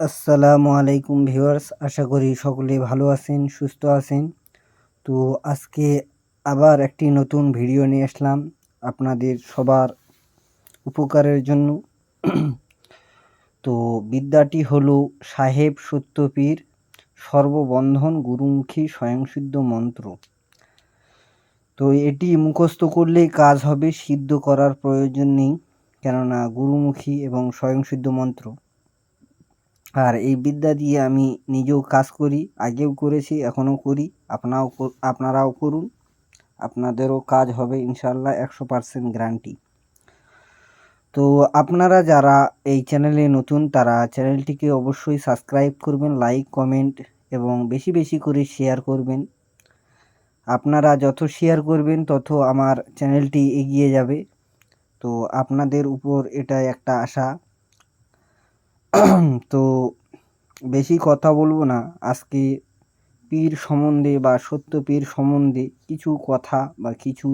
আসসালামু আলাইকুম ভিউয়ার্স, আশা করি সকলে ভালো আছেন, সুস্থ আছেন। তো আজকে আবার একটি নতুন ভিডিও নিয়ে আসলাম আপনাদের সবার উপকারের জন্য। তো বিদ্যাটি হলো সাহেব সত্যপীর সর্ববন্ধন গুরুমুখী স্বয়ংসিদ্ধ মন্ত্র। তো এটি মুখস্থ করলেই কাজ হবে, সিদ্ধ করার প্রয়োজন নেই, কেননা গুরুমুখী এবং স্বয়ংসিদ্ধ মন্ত্র। আর এই বিদ্যা দিয়ে আমি নিজেও কাজ করি, আগেও করেছি, এখনও করি। আপনারাও করুন, আপনাদেরও কাজ হবে ইনশাল্লাহ, 100% গ্যারান্টি। তো আপনারা যারা এই চ্যানেলে নতুন, তারা চ্যানেলটিকে অবশ্যই সাবস্ক্রাইব করবেন, লাইক, কমেন্ট এবং বেশি বেশি করে শেয়ার করবেন। আপনারা যত শেয়ার করবেন তত আমার চ্যানেলটি এগিয়ে যাবে। তো আপনাদের উপর এটা একটা আশা। তো বেশি কথা বলবো না, আজকে পীর সম্বন্ধে বা সত্য পীর সম্বন্ধে কিছু কথা বা কিছু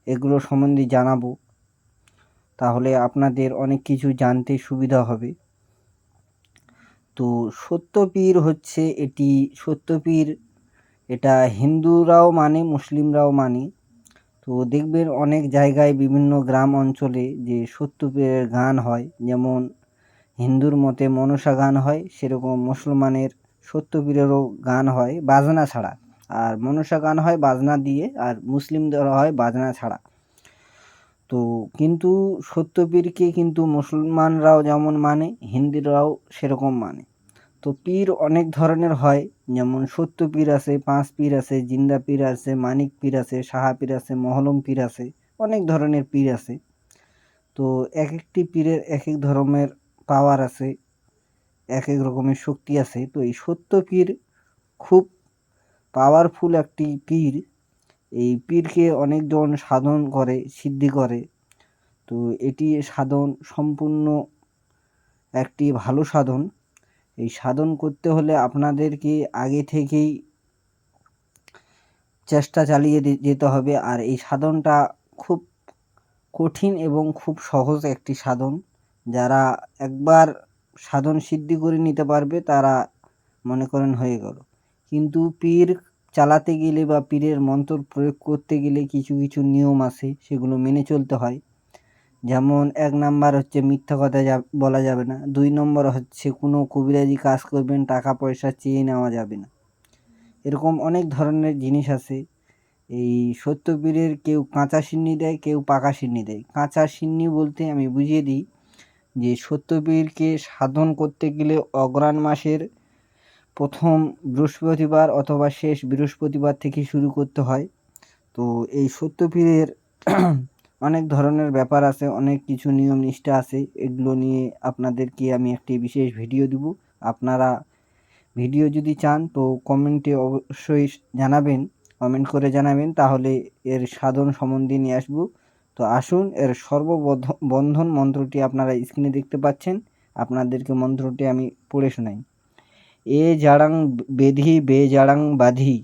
এগুলো সম্বন্ধে জানাবো, তাহলে আপনাদের অনেক কিছু জানতে সুবিধা হবে। তো সত্য পীর হচ্ছে সত্য পীর এটা হিন্দুরাও মানে, মুসলিমরাও মানে। তো দেখবেন অনেক জায়গায় বিভিন্ন গ্রাম অঞ্চলে যে সত্য পীরের গান হয়, যেমন হিন্দুর মতে মনসা গান হয়, সেরকম মুসলমানের সত্য পীরেরও গান হয় বাজনা ছাড়া। আর মনসা গান হয় বাজনা দিয়ে, আর মুসলিমদের হয় বাজনা ছাড়া। তো কিন্তু সত্য পীরকে কিন্তু মুসলমানরাও যেমন মানে, হিন্দুরাও সেরকম মানে। তো পীর অনেক ধরনের হয়, যেমন সত্য পীর আছে, পাঁচ পীর আছে, জিন্দা পীর আছে, মানিক পীর আছে, সাহা পীর আছে, মহলম পীর আছে, অনেক ধরনের পীর আছে। তো এক একটি পীরের এক এক ধরনের পাওয়ার আছে, এক এক রকমের শক্তি আছে। তো এই সত্য পীর খুব পাওয়ারফুল একটি পীর। এই পীরকে অনেকজন সাধন করে, সিদ্ধি করে। তো এটি সাধন সম্পূর্ণ একটি ভালো সাধন। এই সাধন করতে হলে আপনাদেরকে আগে থেকেই চেষ্টা চালিয়ে যেতে হবে। আর এই সাধনটা খুব কঠিন এবং খুব সহজ একটি সাধন। যারা একবার সাধন সিদ্ধি করে নিতে পারবে তারা মনে করেন হয়ে গেল। কিন্তু পীর চালাতে গেলে বা পীরের মন্ত্র প্রয়োগ করতে গেলে কিছু কিছু নিয়ম আছে, সেগুলো মেনে চলতে হয়। যেমন 1 নাম্বার হচ্ছে মিথ্যা কথা বলা যাবে না। 2 নম্বর হচ্ছে কোনো কবিরাজি কাজ করবেন, টাকা পয়সা চেয়ে নেওয়া যাবে না। এরকম অনেক ধরনের জিনিস আছে। এই সত্য পীরের কেউ কাঁচা সিন্নি দেয়, কেউ পাকা সিন্নি দেয়। কাঁচা সিন্নি বলতে আমি বুঝিয়ে দিই যে সত্য পীরকে সাধন করতে গেলে অগ্রহায়ণ মাসের প্রথম বৃহস্পতিবার অথবা শেষ বৃহস্পতিবার থেকে শুরু করতে হয়। তো এই সত্য পীরের অনেক ধরনের ব্যাপার আছে, অনেক কিছু নিয়ম নিষ্ঠা আছে। এগুলো নিয়ে আপনাদেরকে আমি একটি বিশেষ ভিডিও দিব। আপনারা ভিডিও যদি চান তো কমেন্টে অবশ্যই জানাবেন, কমেন্ট করে জানাবেন, তাহলে এর সাধন সম্বন্ধে নিয়ে আসবো। তো আসুন, এর সর্ববন্ধন মন্ত্রটি আপনারা স্ক্রিনে দেখতে পাচ্ছেন, আপনাদেরকে মন্ত্রটি আমি পড়ে শোনাই। এ জাড়াং বেধি বে জাড়াং বাধি,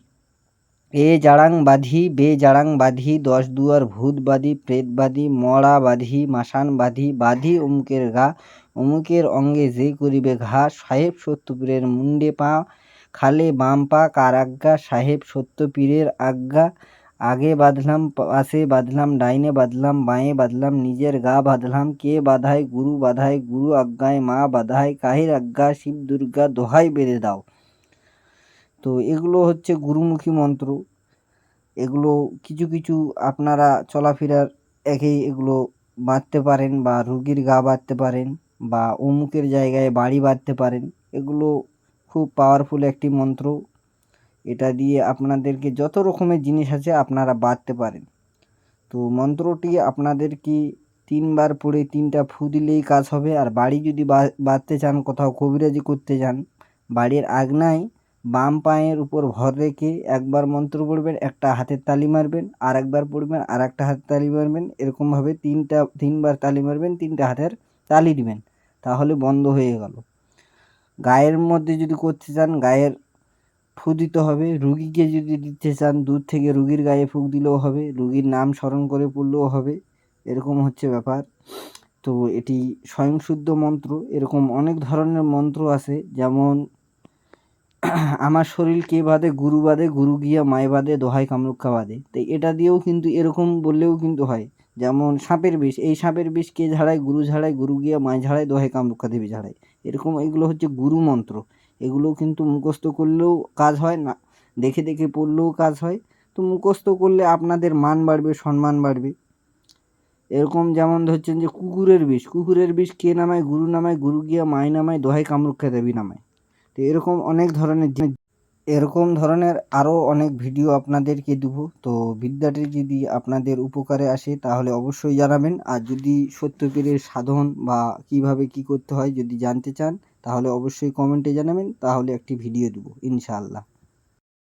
এ জাড়াং বাধি বে জাড়াং বাধি, 10 দুয়ার ভূত বাধি, প্রেত বাধি, মরা বাধি, মাসান বাধি, বাধি অমুকের গা, অমুকের অঙ্গে যে করিবে ঘা, সাহেব সত্য পীরের মুন্ডে পা, খালে বাম পা কার আজ্ঞা, সাহেব সত্য পীরের আজ্ঞা, আগে বাঁধলাম, পাশে বাঁধলাম, ডাইনে বাঁধলাম, বাঁয়ে বাঁধলাম, নিজের গা বাঁধলাম, কে বাঁধায় গুরু বাঁধায়, গুরু আজ্ঞায় মা বাঁধায়, কাহির আজ্ঞা শিব দুর্গা, দোহাই বেঁধে দাও। তো এগুলো হচ্ছে গুরুমুখী মন্ত্র। এগুলো কিছু কিছু আপনারা চলাফেরার একেই এগুলো বাঁধতে পারেন, বা রুগীর গা বাঁধতে পারেন, বা অমুকের জায়গায় বাড়ি বাঁধতে পারেন। এগুলো খুব পাওয়ারফুল একটি মন্ত্র। এটা দিয়ে আপনাদেরকে যত রকমের জিনিস আছে আপনারা বাঁধতে পারেন। তো মন্ত্রটি আপনাদেরকে 3 বার পড়ে 3টা ফু দিলেই কাজ হবে। আর বাড়ি যদি বাঁধতে চান, কোথাও কবিরাজি করতে যান, বাড়ির আঙিনায় বাম পায়ের উপর ভর রেখে একবার মন্ত্র পড়বেন, একটা হাতের তালি মারবেন, আর একবার পড়বেন, আর একটা হাতের তালি মারবেন। এরকমভাবে 3বার তালি মারবেন, 3টে হাতের তালি দিবেন, তাহলে বন্ধ হয়ে গেল। গায়ের মধ্যে যদি করতে চান, গায়ের ফু দিতে হবে। রুগীকে যদি দিতে চান, দূর থেকে রুগীর গায়ে ফুঁক দিলেও হবে, রুগীর নাম স্মরণ করে পড়লেও হবে। এরকম হচ্ছে ব্যাপার। তো এটি স্বয়ংসিদ্ধ মন্ত্র। এরকম অনেক ধরনের মন্ত্র আছে, যেমন আমার শরীর কে বাদে গুরু বাদে, গুরু গিয়া মায় বাদে, দোহাই কামরূক্ষা বাদে। তো এটা দিয়েও কিন্তু এরকম বললেও কিন্তু হয়। যেমন সাপের বিষ, এই সাপের বিষ কে ঝাড়ায়? গুরু ঝাড়ায়, গুরু গিয়া মায় ঝাড়ায়, দোহাই কামরূক্ষা দেবী ঝাড়ায়। এরকম এগুলো হচ্ছে গুরু মন্ত্র। এগুলো কিন্তু মুখস্থ করলেও কাজ হয় না, দেখে দেখে পড়লেও কাজ হয়। তো মুখস্থ করলে আপনাদের মান বাড়বে, সম্মান বাড়বে। এরকম যেমন ধরছেন যে কুকুরের বিষ, কুকুরের বিষ কে নামায়? গুরু নামায়, গুরু গিয়া মায় নামায়, দোহাই কামরূক্ষা দেবী নামায়। তো এরকম ধরনের আরও অনেক ভিডিও আপনাদেরকে দেবো। তো বিদ্যাটি যদি আপনাদের উপকারে আসে তাহলে অবশ্যই জানাবেন। আর যদি সত্যপীরের সাধন বা কিভাবে কি করতে হয় যদি জানতে চান তাহলে অবশ্যই কমেন্টে জানাবেন, তাহলে একটি ভিডিও দেবো ইনশাআল্লাহ।